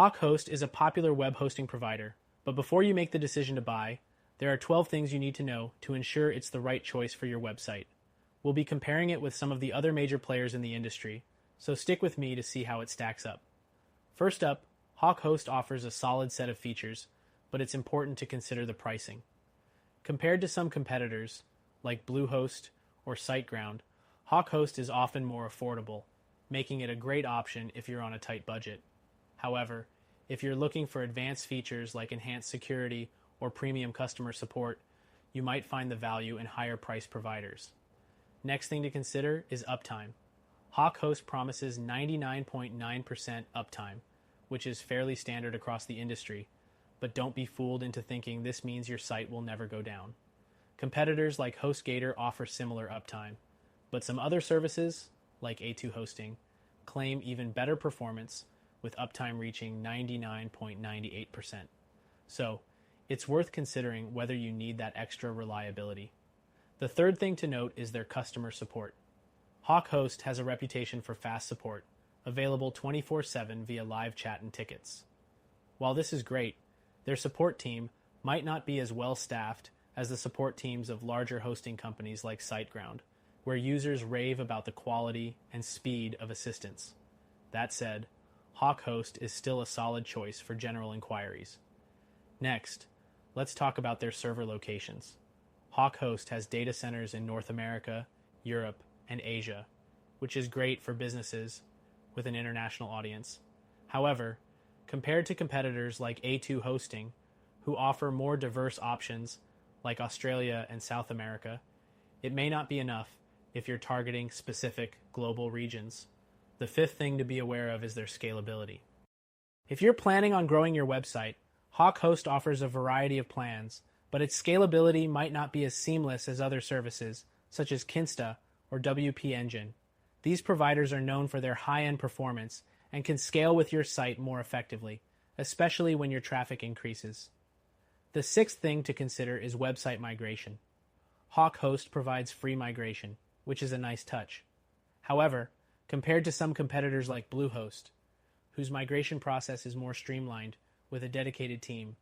HawkHost is a popular web hosting provider, but before you make the decision to buy, there are 12 things you need to know to ensure it's the right choice for your website. We'll be comparing it with some of the other major players in the industry, so stick with me to see how it stacks up. First up, HawkHost offers a solid set of features, but it's important to consider the pricing. Compared to some competitors, like Bluehost or SiteGround, HawkHost is often more affordable, making it a great option if you're on a tight budget. However, if you're looking for advanced features like enhanced security or premium customer support, you might find the value in higher price providers. Next thing to consider is uptime. HawkHost promises 99.9% uptime, which is fairly standard across the industry, but don't be fooled into thinking this means your site will never go down. Competitors like HostGator offer similar uptime, but some other services, like A2 Hosting, claim even better performance with uptime reaching 99.98%. So, it's worth considering whether you need that extra reliability. The third thing to note is their customer support. HawkHost has a reputation for fast support, available 24/7 via live chat and tickets. While this is great, their support team might not be as well staffed as the support teams of larger hosting companies like SiteGround, where users rave about the quality and speed of assistance. That said, HawkHost is still a solid choice for general inquiries. Next, let's talk about their server locations. HawkHost has data centers in North America, Europe, and Asia, which is great for businesses with an international audience. However, compared to competitors like A2 Hosting, who offer more diverse options like Australia and South America, it may not be enough if you're targeting specific global regions. The fifth thing to be aware of is their scalability. If you're planning on growing your website, HawkHost offers a variety of plans, but its scalability might not be as seamless as other services, such as Kinsta or WP Engine. These providers are known for their high-end performance and can scale with your site more effectively, especially when your traffic increases. The sixth thing to consider is website migration. HawkHost provides free migration, which is a nice touch. However, compared to some competitors like Bluehost, whose migration process is more streamlined with a dedicated team,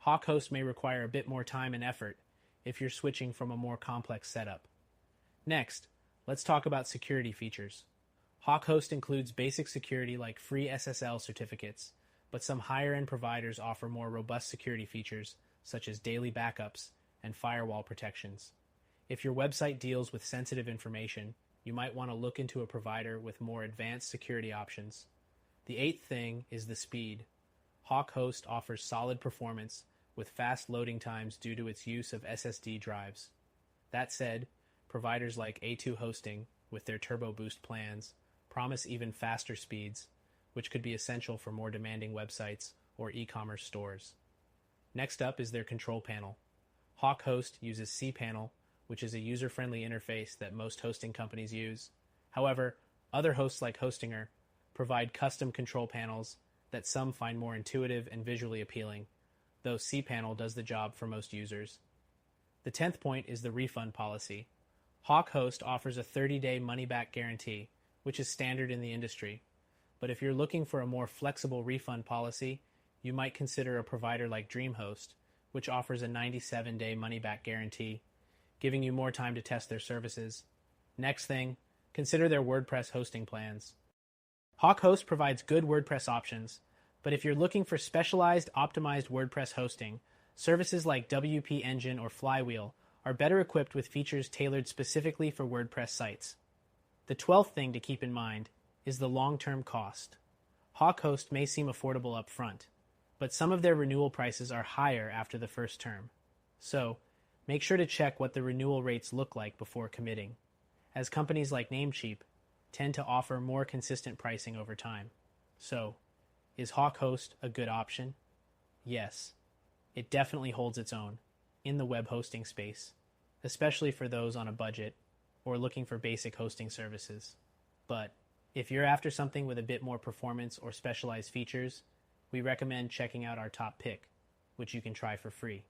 HawkHost may require a bit more time and effort if you're switching from a more complex setup. Next, let's talk about security features. HawkHost includes basic security like free SSL certificates, but some higher-end providers offer more robust security features such as daily backups and firewall protections. If your website deals with sensitive information, you might want to look into a provider with more advanced security options. The eighth thing is the speed. HawkHost offers solid performance with fast loading times due to its use of SSD drives. That said, providers like A2 Hosting, with their Turbo Boost plans, promise even faster speeds, which could be essential for more demanding websites or e-commerce stores. Next up is their control panel. HawkHost uses cPanel, which is a user-friendly interface that most hosting companies use. However, other hosts like Hostinger provide custom control panels that some find more intuitive and visually appealing, though cPanel does the job for most users. The 10th point is the refund policy. HawkHost offers a 30-day money-back guarantee, which is standard in the industry. But if you're looking for a more flexible refund policy, you might consider a provider like DreamHost, which offers a 97-day money-back guarantee, giving you more time to test their services. Next thing, consider their WordPress hosting plans. HawkHost provides good WordPress options, but if you're looking for specialized, optimized WordPress hosting, services like WP Engine or Flywheel are better equipped with features tailored specifically for WordPress sites. The 12th thing to keep in mind is the long-term cost. HawkHost may seem affordable up front, but some of their renewal prices are higher after the first term. So, make sure to check what the renewal rates look like before committing, as companies like Namecheap tend to offer more consistent pricing over time. So, is HawkHost a good option? Yes, it definitely holds its own in the web hosting space, especially for those on a budget or looking for basic hosting services. But if you're after something with a bit more performance or specialized features, we recommend checking out our top pick, which you can try for free.